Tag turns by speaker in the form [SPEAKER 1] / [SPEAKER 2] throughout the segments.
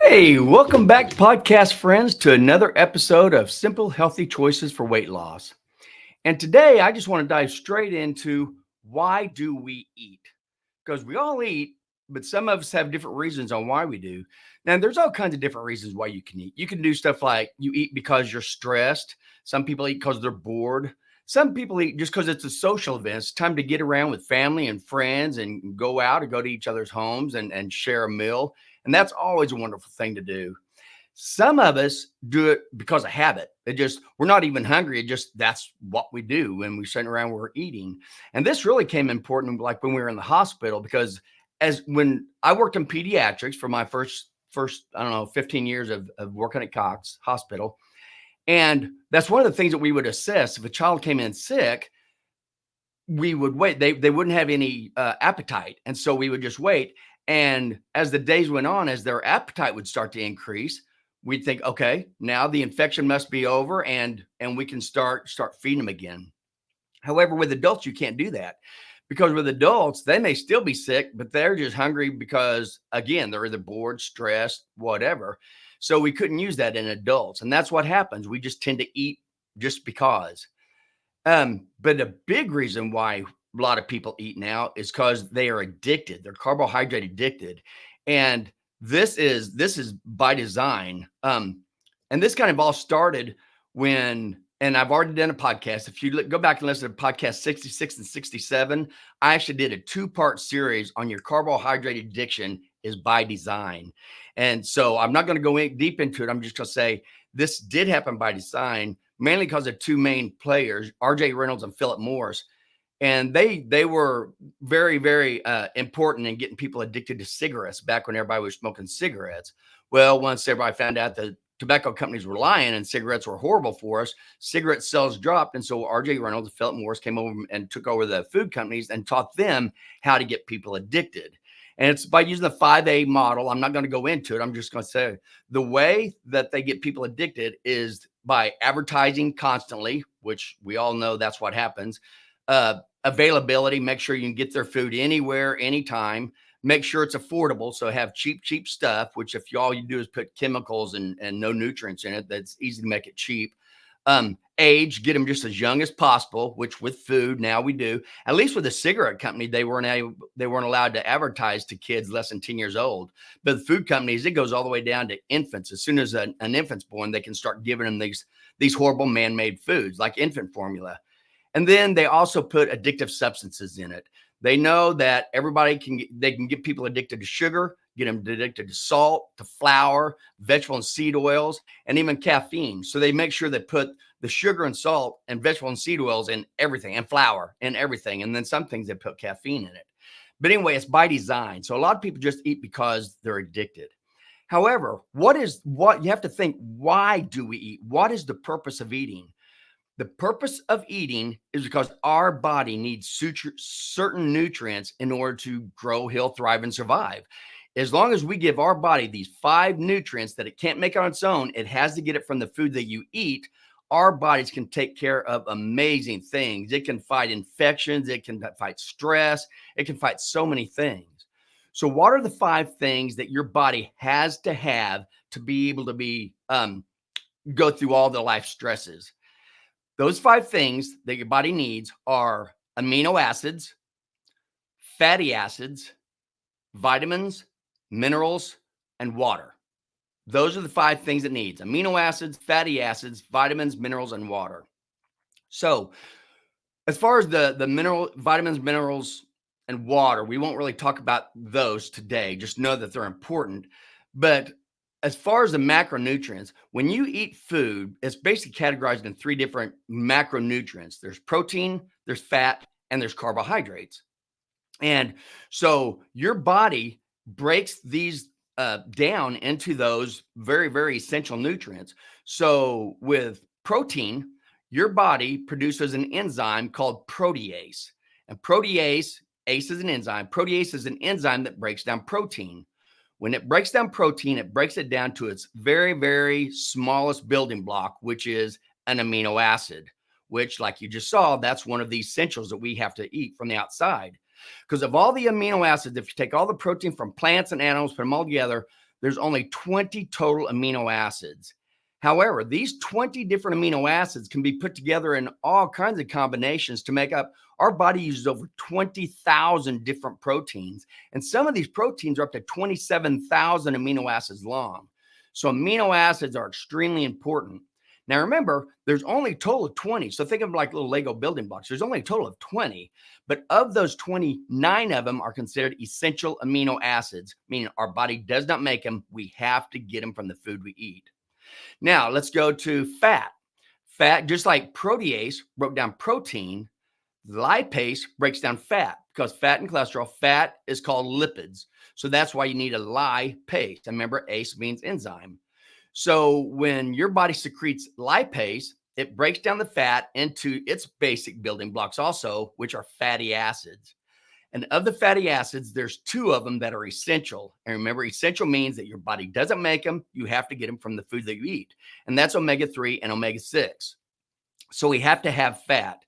[SPEAKER 1] Hey, welcome back, podcast friends, to another episode of Simple Healthy Choices for Weight Loss. And today I just want to dive straight into why do we eat? Because we all eat, but some of us have different reasons on why we do. Now, there's all kinds of different reasons why you can eat. You can do stuff like you eat because you're stressed. Some people eat because they're bored. Some people eat just because it's a social event. It's time to get around with family and friends and go out or go to each other's homes and share a meal. And that's always a wonderful thing to do. Some of us do it because of habit. We're not even hungry. That's what we do when we sit around, we're eating. And this really came important like when we were in the hospital, because when I worked in pediatrics for my first, I don't know, 15 years of working at Cox Hospital. And that's one of the things that we would assess. If a child came in sick, we would wait. They wouldn't have any appetite. And so we would just wait. And as the days went on, as their appetite would start to increase, we'd think, okay, now the infection must be over and we can start feeding them again. However, with adults, you can't do that, because with adults, they may still be sick, but they're just hungry because, again, they're either bored, stressed, whatever. So we couldn't use that in adults. And that's what happens. We just tend to eat just because. But a big reason why a lot of people eat now is because they are addicted. They're carbohydrate addicted. And this is by design. And this kind of all started and I've already done a podcast. If you go back and listen to podcast 66 and 67, I actually did a 2-part series on your carbohydrate addiction is by design. And so I'm not going to go deep into it. I'm just going to say this did happen by design, mainly because of two main players, RJ Reynolds and Philip Morris. And they were very, very important in getting people addicted to cigarettes back when everybody was smoking cigarettes. Well, once everybody found out that tobacco companies were lying and cigarettes were horrible for us, cigarette sales dropped. And so RJ Reynolds and Philip Morris came over and took over the food companies and taught them how to get people addicted. And it's by using the 5A model. I'm not going to go into it. I'm just going to say the way that they get people addicted is by advertising constantly, which we all know that's what happens. Availability, make sure you can get their food anywhere, anytime. Make sure it's affordable. So have cheap stuff, which if all you do is put chemicals and no nutrients in it, that's easy to make it cheap. Age, get them just as young as possible, which with food now we do. At least with the cigarette company, they weren't allowed to advertise to kids less than 10 years old. But the food companies, it goes all the way down to infants. As soon as an infant's born, they can start giving them these horrible man-made foods like infant formula. And then they also put addictive substances in it. They know that they can get people addicted to sugar, get them addicted to salt, to flour, vegetable and seed oils, and even caffeine. So they make sure they put the sugar and salt and vegetable and seed oils in everything, and flour and everything. And then some things they put caffeine in it. But anyway, it's by design. So a lot of people just eat because they're addicted. However, what you have to think, why do we eat? What is the purpose of eating? The purpose of eating is because our body needs certain nutrients in order to grow, heal, thrive, and survive. As long as we give our body these 5 nutrients that it can't make on its own, it has to get it from the food that you eat. Our bodies can take care of amazing things. It can fight infections. It can fight stress. It can fight so many things. So what are the 5 things that your body has to have to be able to go through all the life stresses? Those 5 things that your body needs are amino acids, fatty acids, vitamins, minerals, and water. Those are the 5 things it needs: amino acids, fatty acids, vitamins, minerals, and water. So as far as the vitamins, minerals, and water, we won't really talk about those today. Just know that they're important. But as far as the macronutrients, when you eat food, it's basically categorized in 3 different macronutrients. There's protein, there's fat, and there's carbohydrates. And so your body breaks these down into those very, very essential nutrients. So with protein, your body produces an enzyme called protease. And ACE is an enzyme. Protease is an enzyme that breaks down protein. When it breaks down protein, it breaks it down to its very, very smallest building block, which is an amino acid, which, like you just saw, that's one of the essentials that we have to eat from the outside. Because of all the amino acids, if you take all the protein from plants and animals, put them all together, there's only 20 total amino acids. However, these 20 different amino acids can be put together in all kinds of combinations to make up. Our body uses over 20,000 different proteins, and some of these proteins are up to 27,000 amino acids long. So amino acids are extremely important. Now remember, there's only a total of 20. So think of them like little Lego building blocks. There's only a total of 20, but of those 29 of them are considered essential amino acids, meaning our body does not make them. We have to get them from the food we eat. Now let's go to fat. Fat, just like protease broke down protein, lipase breaks down fat, because fat and cholesterol, fat is called lipids. So that's why you need a lipase. Remember, ACE means enzyme. So when your body secretes lipase, it breaks down the fat into its basic building blocks also, which are fatty acids. And of the fatty acids, there's two of them that are essential. And remember, essential means that your body doesn't make them. You have to get them from the food that you eat. And that's omega-3 and omega-6. So we have to have fat.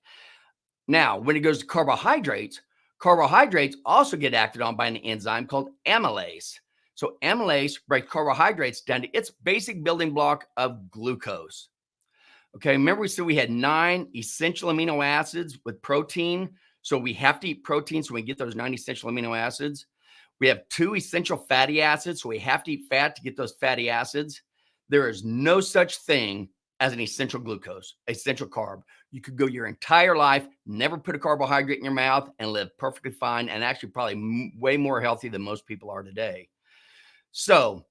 [SPEAKER 1] Now, when it goes to carbohydrates, carbohydrates also get acted on by an enzyme called amylase. So amylase breaks carbohydrates down to its basic building block of glucose. Okay, remember we said we had 9 essential amino acids with protein. So we have to eat protein so we get those 9 essential amino acids. We have 2 essential fatty acids, so we have to eat fat to get those fatty acids. There is no such thing as an essential glucose, essential carb. You could go your entire life, never put a carbohydrate in your mouth, and live perfectly fine, and actually probably way more healthy than most people are today. So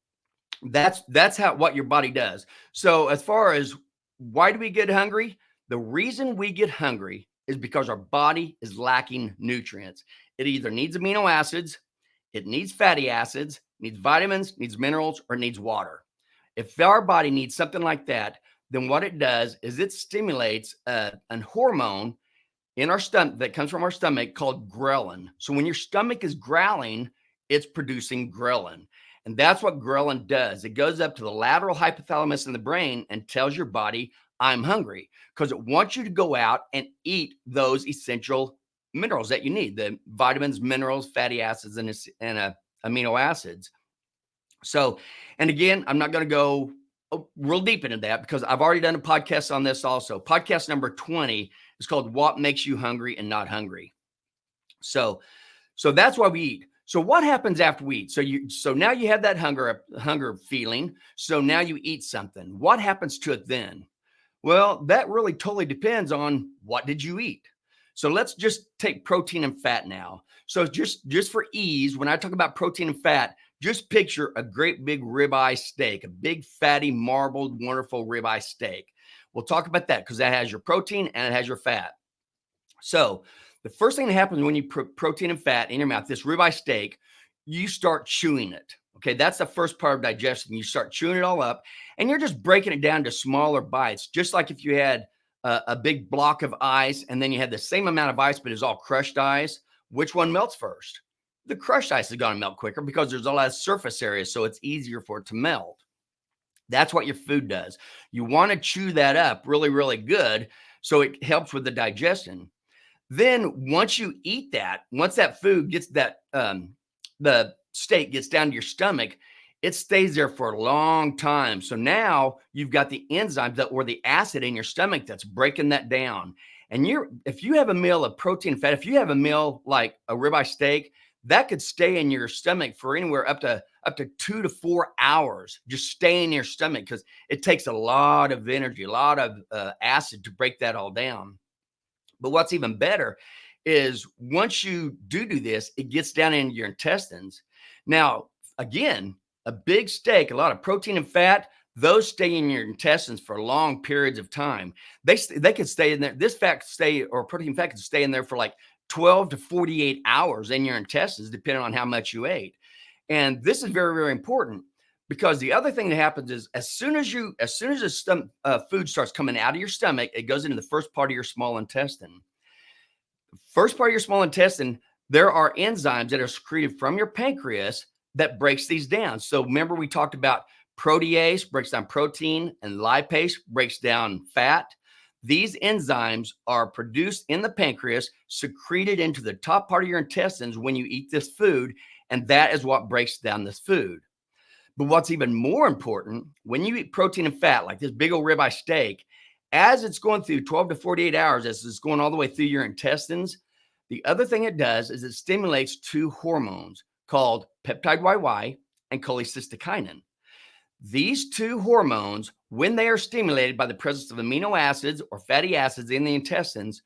[SPEAKER 1] that's how what your body does. So as far as why do we get hungry? The reason we get hungry is because our body is lacking nutrients. It either needs amino acids, it needs fatty acids, needs vitamins, needs minerals, or needs water. If our body needs something like that, then what it does is it stimulates a hormone in our stomach that comes from our stomach called ghrelin. So when your stomach is growling, it's producing ghrelin. And that's what ghrelin does. It goes up to the lateral hypothalamus in the brain and tells your body, I'm hungry, because it wants you to go out and eat those essential minerals that you need, the vitamins, minerals, fatty acids, and amino acids. So, and again, I'm not going to go real deep into that because I've already done a podcast on this also. Podcast number 20 is called What Makes You Hungry and Not Hungry. So that's why we eat. So what happens after we eat? So now you have that hunger feeling. So now you eat something. What happens to it then? Well, that really totally depends on what did you eat. So let's just take protein and fat now. So just for ease, when I talk about protein and fat, just picture a great big ribeye steak, a big fatty marbled wonderful ribeye steak. We'll talk about that because that has your protein and it has your fat. So the first thing that happens when you put protein and fat in your mouth, this ribeye steak, you start chewing it. Okay, that's the first part of digestion. You start chewing it all up and you're just breaking it down to smaller bites, just like if you had a big block of ice and then you had the same amount of ice, but it's all crushed ice. Which one melts first? The crushed ice is going to melt quicker because there's a lot of surface area, so it's easier for it to melt. That's what your food does. You want to chew that up really, really good so it helps with the digestion. Then once you eat that, once that food gets the steak gets down to your stomach, it stays there for a long time. So now you've got the enzymes or the acid in your stomach that's breaking that down. And if you have a meal of protein and fat, if you have a meal like a ribeye steak, that could stay in your stomach for anywhere up to 2 to 4 hours, just stay in your stomach because it takes a lot of energy, a lot of acid to break that all down. But what's even better is once you do this, it gets down into your intestines. Now, again, a big steak, a lot of protein and fat, those stay in your intestines for long periods of time. They could stay in there. This fat or protein fat could stay in there for like 12 to 48 hours in your intestines, depending on how much you ate. And this is very, very important because the other thing that happens is as soon as the food starts coming out of your stomach, it goes into the first part of your small intestine. The first part of your small intestine, there are enzymes that are secreted from your pancreas that breaks these down. So remember we talked about protease breaks down protein and lipase breaks down fat. These enzymes are produced in the pancreas, secreted into the top part of your intestines when you eat this food, and that is what breaks down this food. But what's even more important, when you eat protein and fat, like this big old ribeye steak, as it's going through 12 to 48 hours, as it's going all the way through your intestines, the other thing it does is it stimulates two hormones called peptide YY and cholecystokinin. These two hormones, when they are stimulated by the presence of amino acids or fatty acids in the intestines,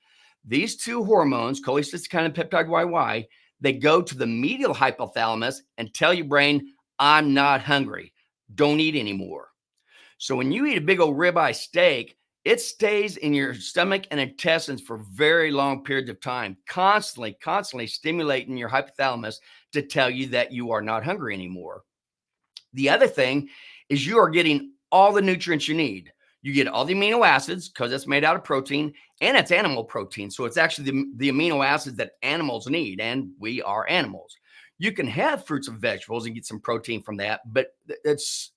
[SPEAKER 1] these two hormones, cholecystokinin and peptide YY, they go to the medial hypothalamus and tell your brain, I'm not hungry. Don't eat anymore. So when you eat a big old ribeye steak, it stays in your stomach and intestines for very long periods of time, constantly stimulating your hypothalamus to tell you that you are not hungry anymore. The other thing is you are getting all the nutrients you need. You get all the amino acids because it's made out of protein, and it's animal protein. So it's actually the amino acids that animals need, and we are animals. You can have fruits and vegetables and get some protein from that, but it's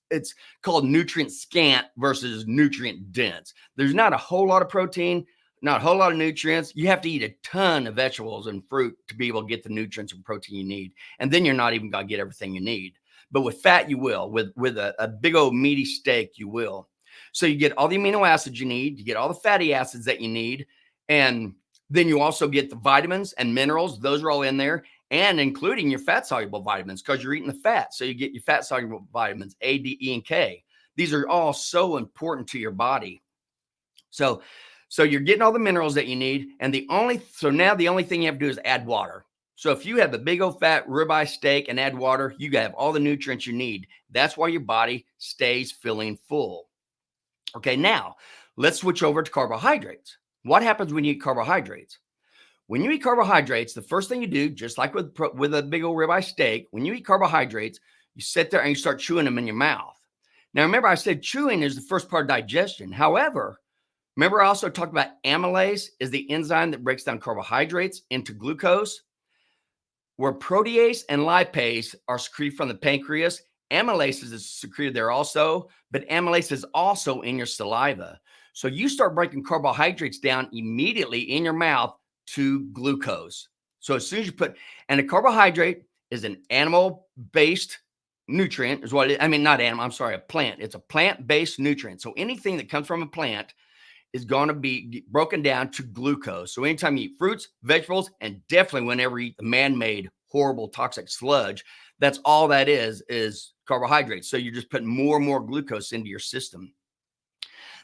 [SPEAKER 1] called nutrient scant versus nutrient dense. There's not a whole lot of protein, not a whole lot of nutrients. You have to eat a ton of vegetables and fruit to be able to get the nutrients and protein you need. And then you're not even going to get everything you need. But with fat, you will. With a big old meaty steak, you will. So you get all the amino acids you need, you get all the fatty acids that you need, and then you also get the vitamins and minerals. Those are all in there, and including your fat-soluble vitamins because you're eating the fat. So you get your fat-soluble vitamins, A, D, E, and K. These are all so important to your body. So you're getting all the minerals that you need, and now the only thing you have to do is add water. So if you have a big old fat ribeye steak and add water, you have all the nutrients you need. That's why your body stays feeling full. Okay, now let's switch over to carbohydrates. What happens when you eat carbohydrates? When you eat carbohydrates, the first thing you do, just like with a big old ribeye steak, when you eat carbohydrates, you sit there and you start chewing them in your mouth. Now, remember I said chewing is the first part of digestion. However, remember I also talked about amylase is the enzyme that breaks down carbohydrates into glucose. Where protease and lipase are secreted from the pancreas, amylase is secreted there also, but amylase is also in your saliva. So you start breaking carbohydrates down immediately in your mouth to glucose. So as soon as you and a carbohydrate is an animal-based nutrient, is what it is. I mean, not animal, I'm sorry, a plant. It's a plant-based nutrient. So anything that comes from a plant is going to be broken down to glucose. So anytime you eat fruits, vegetables, and definitely whenever you eat the man-made horrible toxic sludge, that's all that is carbohydrates. So you're just putting more and more glucose into your system.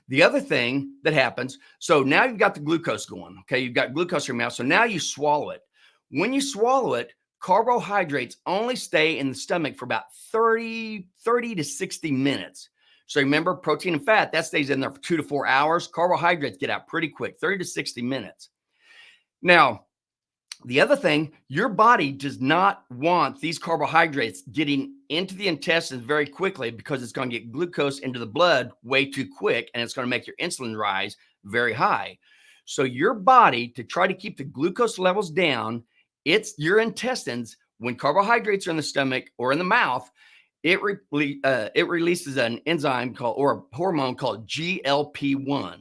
[SPEAKER 1] The other thing that happens, so now you've got the glucose going, okay? You've got glucose in your mouth, so now you swallow it. When you swallow it, carbohydrates only stay in the stomach for about 30 to 60 minutes. So remember, protein and fat, that stays in there for 2 to 4 hours. Carbohydrates get out pretty quick, 30 to 60 minutes. Now, the other thing, your body does not want these carbohydrates getting into the intestines very quickly because it's going to get glucose into the blood way too quick, and it's going to make your insulin rise very high. So your body, to try to keep the glucose levels down, it's your intestines, when carbohydrates are in the stomach or in the mouth, it releases an enzyme or a hormone called GLP-1.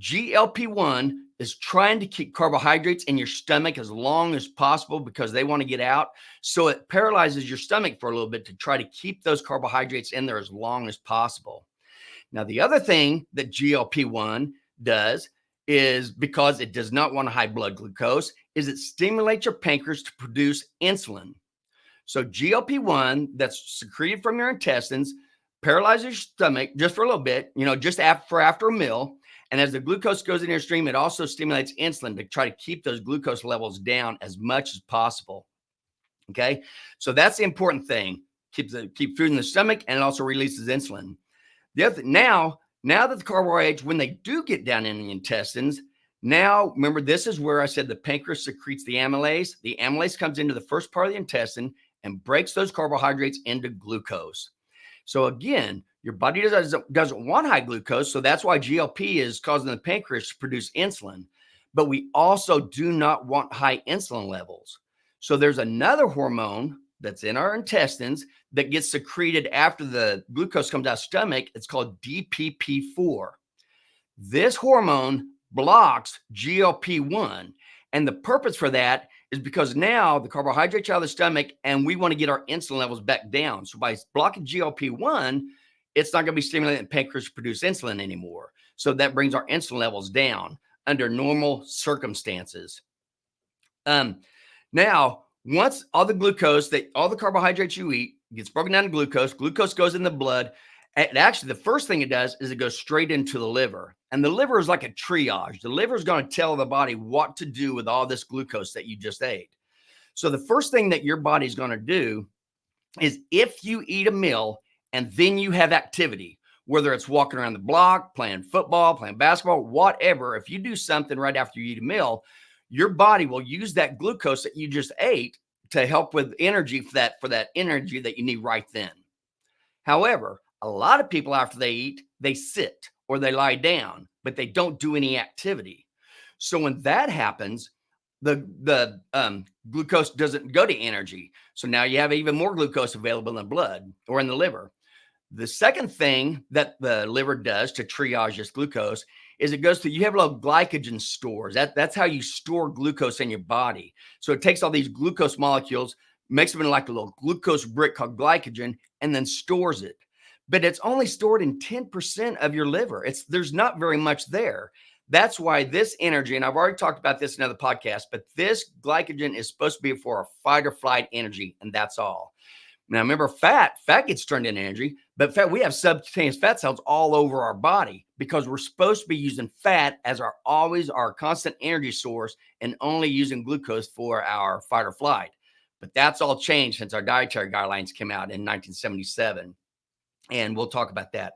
[SPEAKER 1] GLP-1 is trying to keep carbohydrates in your stomach as long as possible because they want to get out. So it paralyzes your stomach for a little bit to try to keep those carbohydrates in there as long as possible. Now, the other thing that GLP-1 does is, because it does not want high blood glucose, is it stimulates your pancreas to produce insulin. So GLP-1 that's secreted from your intestines paralyzes your stomach just for a little bit, just after a meal. And as the glucose goes in your stream, it also stimulates insulin to try to keep those glucose levels down as much as possible. Okay, so that's the important thing. Keep food in the stomach, and it also releases insulin. The other thing, now that the carbohydrates, when they do get down in the intestines, now remember, this is where I said the pancreas secretes the amylase. The amylase comes into the first part of the intestine and breaks those carbohydrates into glucose. So again, your body doesn't want high glucose, so that's why GLP is causing the pancreas to produce insulin. But we also do not want high insulin levels. So there's another hormone that's in our intestines that gets secreted after the glucose comes out of the stomach. It's called DPP-4. This hormone blocks GLP-1, and the purpose for that is because now the carbohydrates out of the stomach and we want to get our insulin levels back down. So by blocking GLP-1, it's not going to be stimulating the pancreas to produce insulin anymore. So that brings our insulin levels down under normal circumstances. Now, once all the glucose, all the carbohydrates you eat gets broken down to glucose, glucose goes in the blood. And actually, the first thing it does is it goes straight into the liver. And the liver is like a triage. The liver is going to tell the body what to do with all this glucose that you just ate. So the first thing that your body is going to do is if you eat a meal and then you have activity, whether it's walking around the block, playing football, playing basketball, whatever, if you do something right after you eat a meal, your body will use that glucose that you just ate to help with energy for that energy that you need right then. However, a lot of people after they eat, they sit or they lie down, but they don't do any activity. So when that happens, the glucose doesn't go to energy. So now you have even more glucose available in the blood or in the liver. The second thing that the liver does to triage this glucose is it goes through, you have little glycogen stores. That's how you store glucose in your body. So it takes all these glucose molecules, makes them into like a little glucose brick called glycogen, and then stores it. But it's only stored in 10% of your liver. There's not very much there. That's why this energy, and I've already talked about this in other podcasts, but this glycogen is supposed to be for a fight or flight energy, and that's all. Now, remember, fat gets turned into energy, but we have subcutaneous fat cells all over our body because we're supposed to be using fat as our constant energy source and only using glucose for our fight or flight. But that's all changed since our dietary guidelines came out in 1977. And we'll talk about that.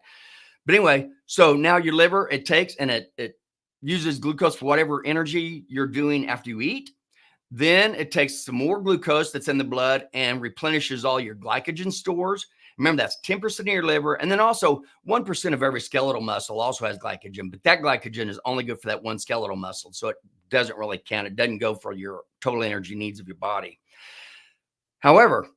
[SPEAKER 1] But anyway, so now your liver, it takes and it uses glucose for whatever energy you're doing after you eat. Then it takes some more glucose that's in the blood and replenishes all your glycogen stores. Remember, that's 10% of your liver. And then also 1% of every skeletal muscle also has glycogen, but that glycogen is only good for that one skeletal muscle. So it doesn't really count. It doesn't go for your total energy needs of your body. However,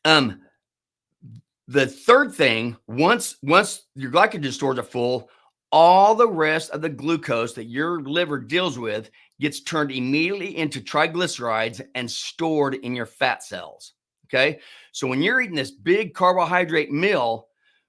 [SPEAKER 1] the third thing, once your glycogen stores are full, all the rest of the glucose that your liver deals with gets turned immediately into triglycerides and stored in your fat cells. Okay. So when you're eating this big carbohydrate meal,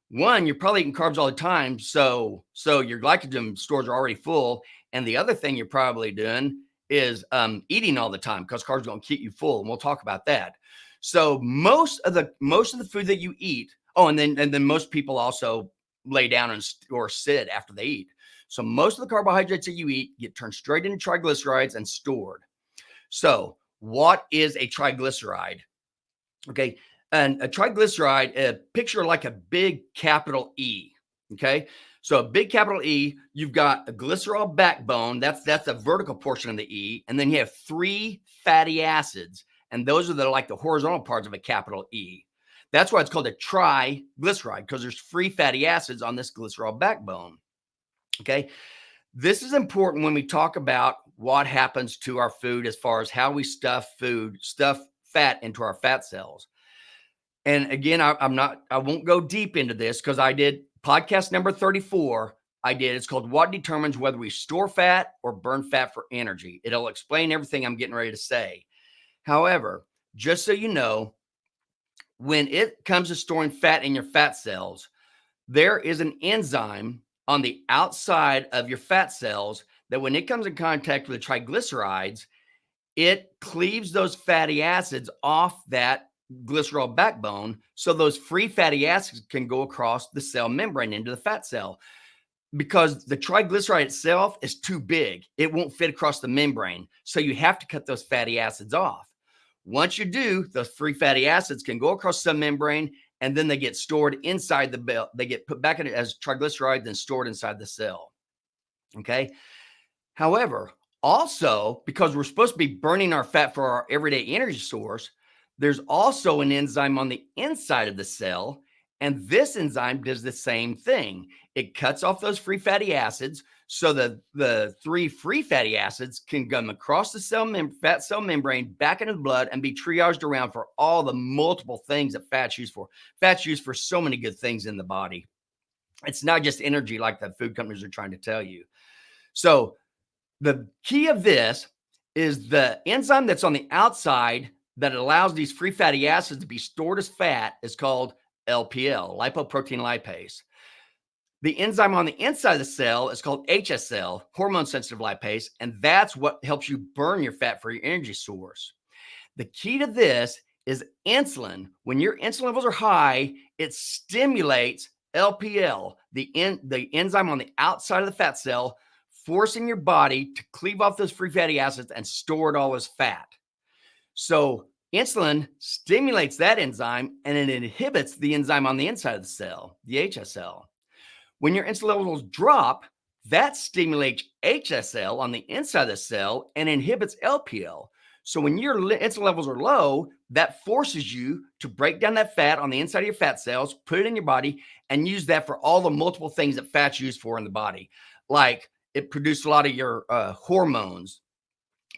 [SPEAKER 1] one, you're probably eating carbs all the time. So your glycogen stores are already full. And the other thing you're probably doing is eating all the time because carbs don't keep you full. And we'll talk about that. So most of the food that you eat, and then most people also lay down or sit after they eat. So most of the carbohydrates that you eat get turned straight into triglycerides and stored. So what is a triglyceride? Okay. And a triglyceride, picture like a big capital E. Okay. So a big capital E, you've got a glycerol backbone. That's the vertical portion of the E. And then you have 3 fatty acids. And those are the horizontal parts of a capital E. That's why it's called a triglyceride, because there's 3 fatty acids on this glycerol backbone. Okay. This is important when we talk about what happens to our food as far as how we stuff fat into our fat cells. And again, I won't go deep into this because I did podcast number 34. It's called What Determines Whether We Store Fat or Burn Fat for Energy. It'll explain everything I'm getting ready to say. However, just so you know, when it comes to storing fat in your fat cells, there is an enzyme on the outside of your fat cells that when it comes in contact with the triglycerides, it cleaves those fatty acids off that glycerol backbone. So those free fatty acids can go across the cell membrane into the fat cell. Because the triglyceride itself is too big, it won't fit across the membrane. So you have to cut those fatty acids off. Once you do, those free fatty acids can go across the membrane and then they get stored inside the cell. They get put back in as triglycerides and stored inside the cell. Okay. However, also, because we're supposed to be burning our fat for our everyday energy source, there's also an enzyme on the inside of the cell. And this enzyme does the same thing. It cuts off those free fatty acids so that the 3 free fatty acids can come across the fat cell membrane back into the blood and be triaged around for all the multiple things that fat's used for. Fat's used for so many good things in the body. It's not just energy like the food companies are trying to tell you. So the key of this is the enzyme that's on the outside that allows these free fatty acids to be stored as fat is called LPL, lipoprotein lipase. The enzyme on the inside of the cell is called HSL, hormone sensitive lipase, and that's what helps you burn your fat for your energy source. The key to this is insulin. When your insulin levels are high, it stimulates LPL, the enzyme on the outside of the fat cell, forcing your body to cleave off those free fatty acids and store it all as fat. So insulin stimulates that enzyme and it inhibits the enzyme on the inside of the cell, the HSL. When your insulin levels drop, that stimulates HSL on the inside of the cell and inhibits LPL. So when your insulin levels are low, that forces you to break down that fat on the inside of your fat cells, put it in your body, and use that for all the multiple things that fat's used for in the body. Like it produces a lot of your hormones.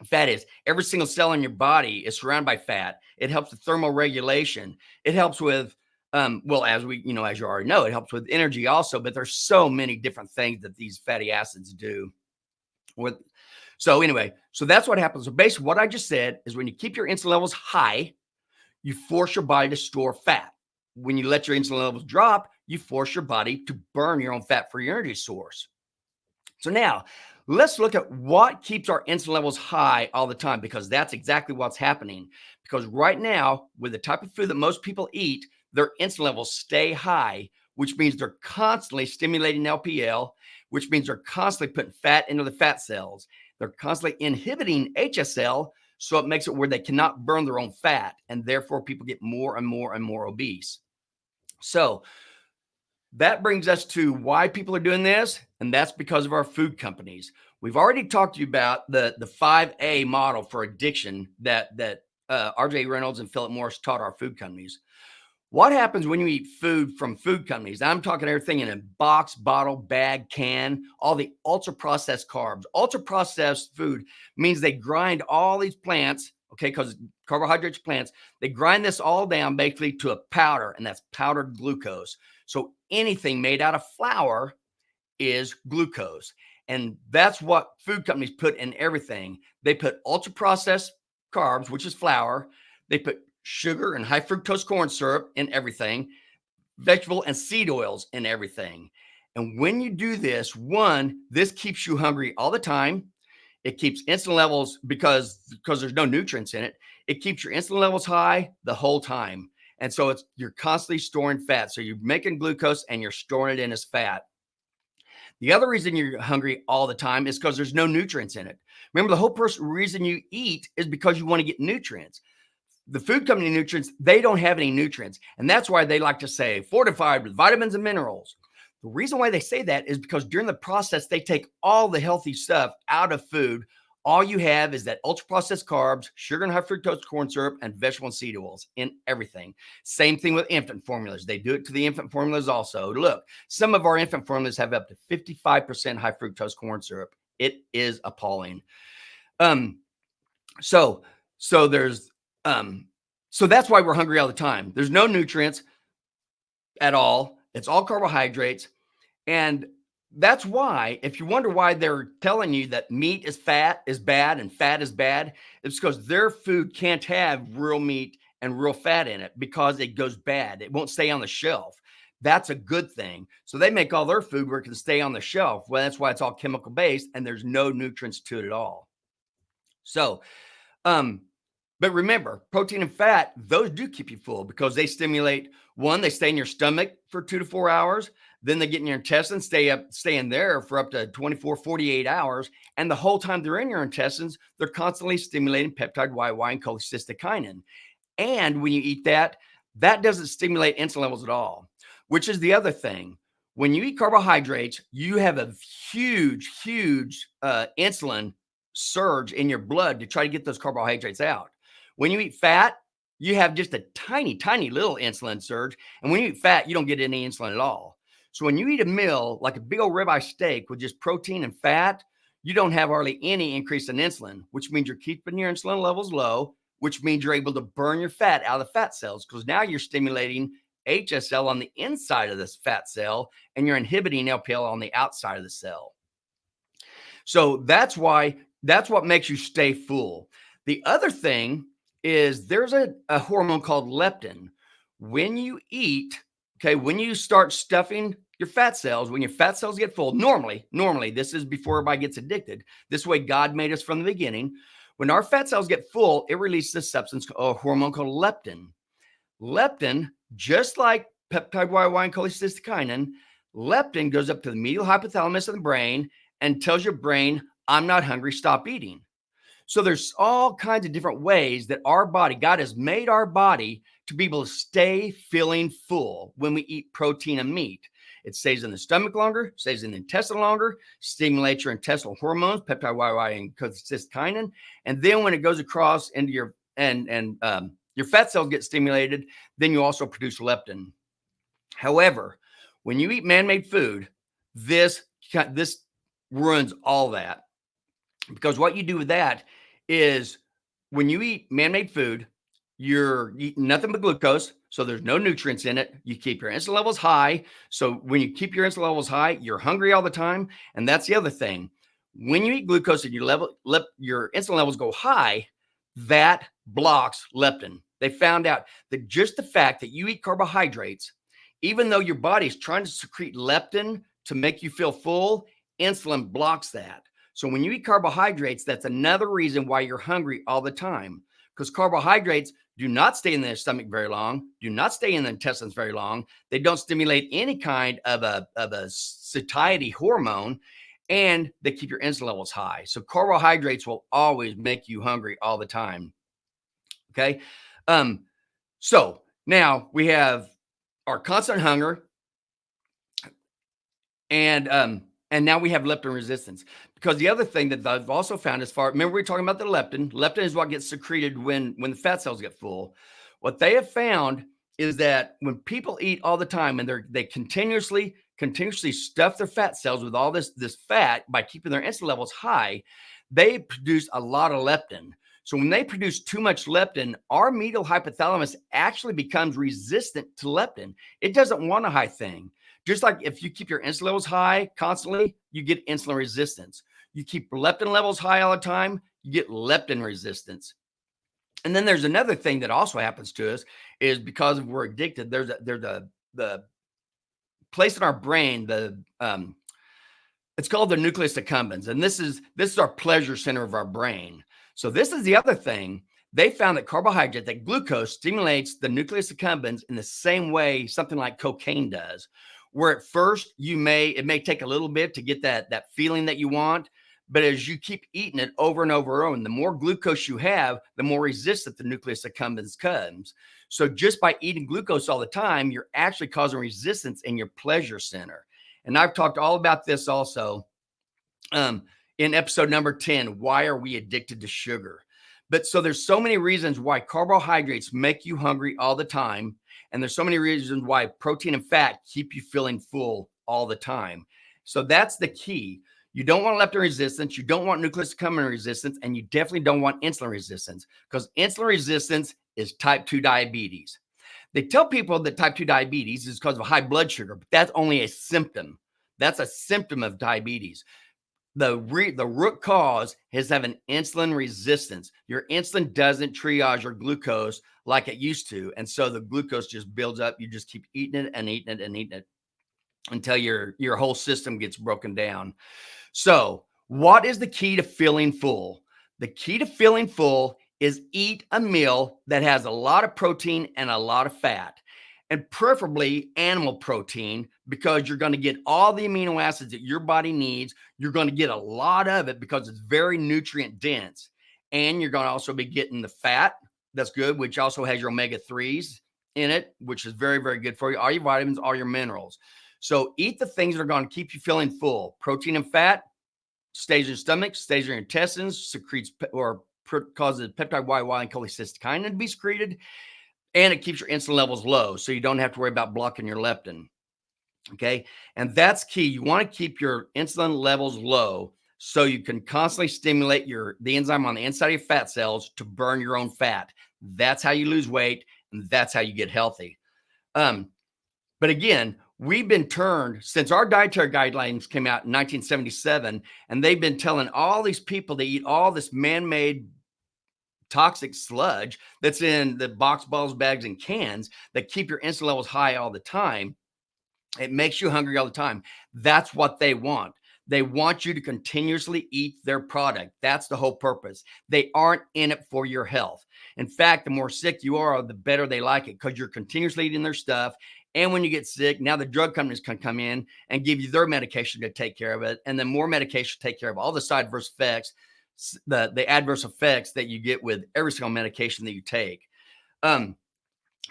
[SPEAKER 1] Fat is every single cell in your body is surrounded by fat. It helps with thermoregulation. It helps with well, as you already know, it helps with energy also, but there's so many different things that these fatty acids do. So that's what happens. So basically what I just said is when you keep your insulin levels high, you force your body to store fat. When you let your insulin levels drop, you force your body to burn your own fat for your energy source. So now let's look at what keeps our insulin levels high all the time, because that's exactly what's happening. Because right now, with the type of food that most people eat, their insulin levels stay high, which means they're constantly stimulating LPL, which means they're constantly putting fat into the fat cells. They're constantly inhibiting HSL, so it makes it where they cannot burn their own fat, and therefore people get more and more and more obese. So that brings us to why people are doing this, and that's because of our food companies. We've already talked to you about the 5A model for addiction that R.J. Reynolds and Philip Morris taught our food companies. What happens when you eat food from food companies? I'm talking everything in a box, bottle, bag, can, all the ultra-processed carbs. Ultra-processed food means they grind all these plants, okay, because carbohydrates plants, they grind this all down basically to a powder, and that's powdered glucose. So anything made out of flour is glucose. And that's what food companies put in everything. They put ultra-processed carbs, which is flour. They put sugar and high fructose corn syrup in everything, vegetable and seed oils in everything. And when you do this, this keeps you hungry all the time. It keeps insulin levels, because there's no nutrients in it. It keeps your insulin levels high the whole time. And so you're constantly storing fat. So you're making glucose and you're storing it in as fat. The other reason you're hungry all the time is because there's no nutrients in it. Remember, the whole reason you eat is because you want to get nutrients. The food company nutrients, they don't have any nutrients. And that's why they like to say fortified with vitamins and minerals. The reason why they say that is because during the process, they take all the healthy stuff out of food. All you have is that ultra-processed carbs, sugar and high fructose corn syrup, and vegetable and seed oils in everything. Same thing with infant formulas. They do it to the infant formulas also. Look, some of our infant formulas have up to 55% high fructose corn syrup. It is appalling. So that's why we're hungry all the time. There's no nutrients at all. It's all carbohydrates. And that's why, if you wonder why they're telling you that meat is bad and fat is bad, it's because their food can't have real meat and real fat in it because it goes bad. It won't stay on the shelf. That's a good thing. So they make all their food where it can stay on the shelf. Well, that's why it's all chemical based and there's no nutrients to it at all. So, but remember, protein and fat, those do keep you full because they stimulate, they stay in your stomach for 2 to 4 hours. Then they get in your intestines, stay in there for up to 24, 48 hours. And the whole time they're in your intestines, they're constantly stimulating peptide YY and cholecystokinin. And when you eat that doesn't stimulate insulin levels at all, which is the other thing. When you eat carbohydrates, you have a huge insulin surge in your blood to try to get those carbohydrates out. When you eat fat, you have just a tiny little insulin surge. And when you eat fat, you don't get any insulin at all. So when you eat a meal like a big old ribeye steak with just protein and fat, you don't have hardly any increase in insulin, which means you're keeping your insulin levels low, which means you're able to burn your fat out of the fat cells because now you're stimulating HSL on the inside of this fat cell and you're inhibiting LPL on the outside of the cell. So that's why That's what makes you stay full. The other thing is there's a hormone called leptin. When you eat, okay, when you start stuffing your fat cells, when your fat cells get full, normally, this is before everybody gets addicted. This way God made us from the beginning. When our fat cells get full, it releases a substance, a hormone called leptin. Leptin, just like peptide YY and cholecystokinin, leptin goes up to the medial hypothalamus of the brain and tells your brain, I'm not hungry, stop eating. So there's all kinds of different ways that our body, God has made our body to be able to stay feeling full when we eat protein and meat. It stays in the stomach longer, stays in the intestine longer, stimulates your intestinal hormones, peptide YY and cholecystokinin. And then when it goes across into your your fat cells get stimulated, then you also produce leptin. However, when you eat man-made food, this ruins all that. Because what you do with that is when you eat man-made food, you're eating nothing but glucose. So there's no nutrients in it. You keep your insulin levels high. So when you keep your insulin levels high, you're hungry all the time. And that's the other thing. When you eat glucose and your insulin levels go high, that blocks leptin. They found out that just the fact that you eat carbohydrates, even though your body is trying to secrete leptin to make you feel full, insulin blocks that. So when you eat carbohydrates, that's another reason why you're hungry all the time, because carbohydrates do not stay in the stomach very long, do not stay in the intestines very long. They don't stimulate any kind of a satiety hormone, and they keep your insulin levels high. So carbohydrates will always make you hungry all the time. Okay. So now we have our constant hunger, and now we have leptin resistance. Because the other thing that I've also found remember we were talking about the leptin. Leptin is what gets secreted when the fat cells get full. What they have found is that when people eat all the time and they continuously stuff their fat cells with all this fat by keeping their insulin levels high, they produce a lot of leptin. So when they produce too much leptin, our medial hypothalamus actually becomes resistant to leptin. It doesn't want a high thing. Just like if you keep your insulin levels high constantly, you get insulin resistance. You keep leptin levels high all the time, you get leptin resistance. And then there's another thing that also happens to us is because we're addicted. There's the place in our brain, it's called the nucleus accumbens, and this is our pleasure center of our brain. So this is the other thing. They found that carbohydrate, that glucose, stimulates the nucleus accumbens in the same way something like cocaine does, where at first it may take a little bit to get that feeling that you want, but as you keep eating it over and over and over, the more glucose you have, the more resistant the nucleus accumbens comes. So just by eating glucose all the time, you're actually causing resistance in your pleasure center. And I've talked all about this also in episode number 10, why are we addicted to sugar? But so there's so many reasons why carbohydrates make you hungry all the time. And there's so many reasons why protein and fat keep you feeling full all the time. So that's the key. You don't want leptin resistance. You don't want nucleus accumbens resistance. And you definitely don't want insulin resistance, because insulin resistance is type 2 diabetes. They tell people that type 2 diabetes is because of high blood sugar, but that's only a symptom. That's a symptom of diabetes. The root cause is having insulin resistance. Your insulin doesn't triage your glucose like it used to. And so the glucose just builds up. You just keep eating it and eating it and eating it until your whole system gets broken down. So what is the key to feeling full? The key to feeling full is eat a meal that has a lot of protein and a lot of fat, and preferably animal protein, because you're going to get all the amino acids that your body needs. You're going to get a lot of it because it's very nutrient dense. And you're going to also be getting the fat. That's good, which also has your omega-3s in it, which is very, very good for you. All your vitamins, all your minerals. So eat the things that are going to keep you feeling full. Protein and fat stays in your stomach, stays in your intestines, secretes or causes peptide YY and cholecystokinin to be secreted. And it keeps your insulin levels low, so you don't have to worry about blocking your leptin. Okay. And that's key. You want to keep your insulin levels low so you can constantly stimulate the enzyme on the inside of your fat cells to burn your own fat. That's how you lose weight, and that's how you get healthy. But again, we've been turned since our dietary guidelines came out in 1977, and they've been telling all these people to eat all this man-made toxic sludge that's in the box bottles, bags, and cans that keep your insulin levels high all the time. It makes you hungry all the time. That's what they want. They want you to continuously eat their product. That's the whole purpose. They aren't in it for your health. In fact, the more sick you are, the better they like it, because you're continuously eating their stuff. And when you get sick, now the drug companies can come in and give you their medication to take care of it. And then more medication to take care of all the side adverse effects, the adverse effects that you get with every single medication that you take.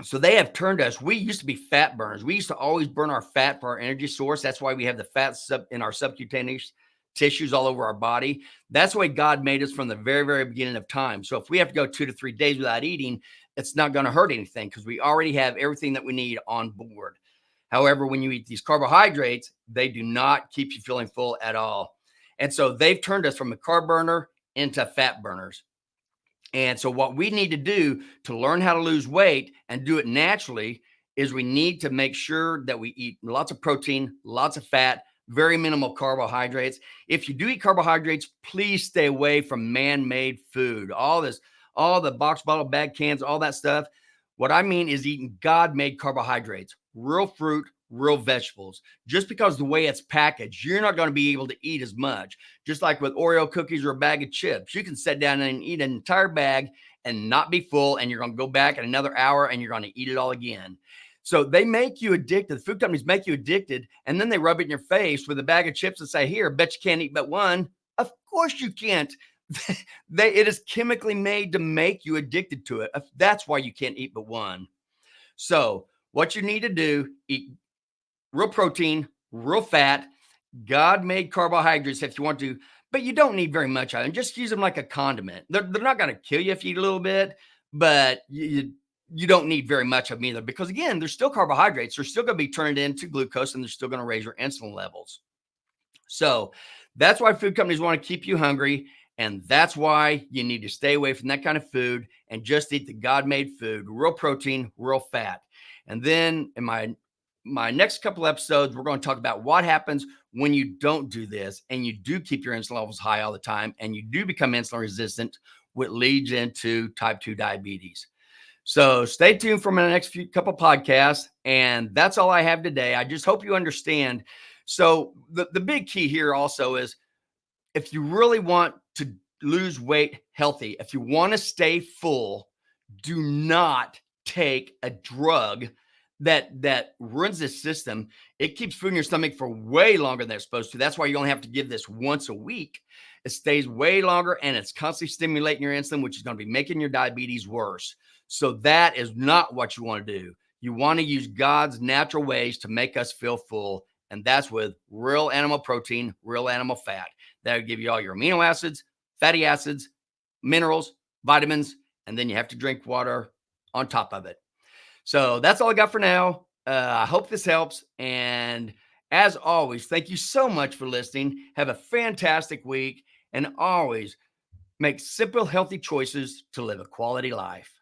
[SPEAKER 1] So they have turned us. We used to be fat burners. We used to always burn our fat for our energy source. That's why we have the fat in our subcutaneous tissues all over our body. That's the way God made us from the very, very beginning of time. So if we have to go 2 to 3 days without eating, it's not going to hurt anything, because we already have everything that we need on board. However, when you eat these carbohydrates, they do not keep you feeling full at all. And so they've turned us from a carb burner into fat burners. And so what we need to do to learn how to lose weight and do it naturally is we need to make sure that we eat lots of protein, lots of fat, very minimal carbohydrates. If you do eat carbohydrates, please stay away from man-made food. All the box, bottle, bag, cans, all that stuff. What I mean is eating God-made carbohydrates, real fruit, real vegetables. Just because the way it's packaged, you're not going to be able to eat as much. Just like with Oreo cookies or a bag of chips, you can sit down and eat an entire bag and not be full, and you're going to go back in another hour and you're going to eat it all again. So they make you addicted. The food companies make you addicted, and then they rub it in your face with a bag of chips and say, here, bet you can't eat but one. Of course you can't. It is chemically made to make you addicted to it. That's why you can't eat but one. So what you need to do, eat real protein, real fat, God-made carbohydrates if you want to, but you don't need very much of them. Just use them like a condiment. They're not going to kill you if you eat a little bit, but you don't need very much of them either, because again, there's still carbohydrates. They're still going to be turned into glucose, and they're still going to raise your insulin levels. So that's why food companies want to keep you hungry. And that's why you need to stay away from that kind of food and just eat the God-made food, real protein, real fat. And then in my next couple episodes, we're going to talk about what happens when you don't do this and you do keep your insulin levels high all the time and you do become insulin resistant, which leads into type 2 diabetes. So stay tuned for my next couple podcasts. And that's all I have today. I just hope you understand. So the big key here also is, if you really want to lose weight healthy, if you want to stay full, do not take a drug that ruins this system. It keeps food in your stomach for way longer than it's supposed to. That's why you only have to give this once a week. It stays way longer, and it's constantly stimulating your insulin, which is going to be making your diabetes worse. So that is not what you want to do. You want to use God's natural ways to make us feel full, and that's with real animal protein, real animal fat. That'll give you all your amino acids, fatty acids, minerals, vitamins, and then you have to drink water on top of it. So that's all I got for now. I hope this helps. And as always, thank you so much for listening. Have a fantastic week, and always make simple, healthy choices to live a quality life.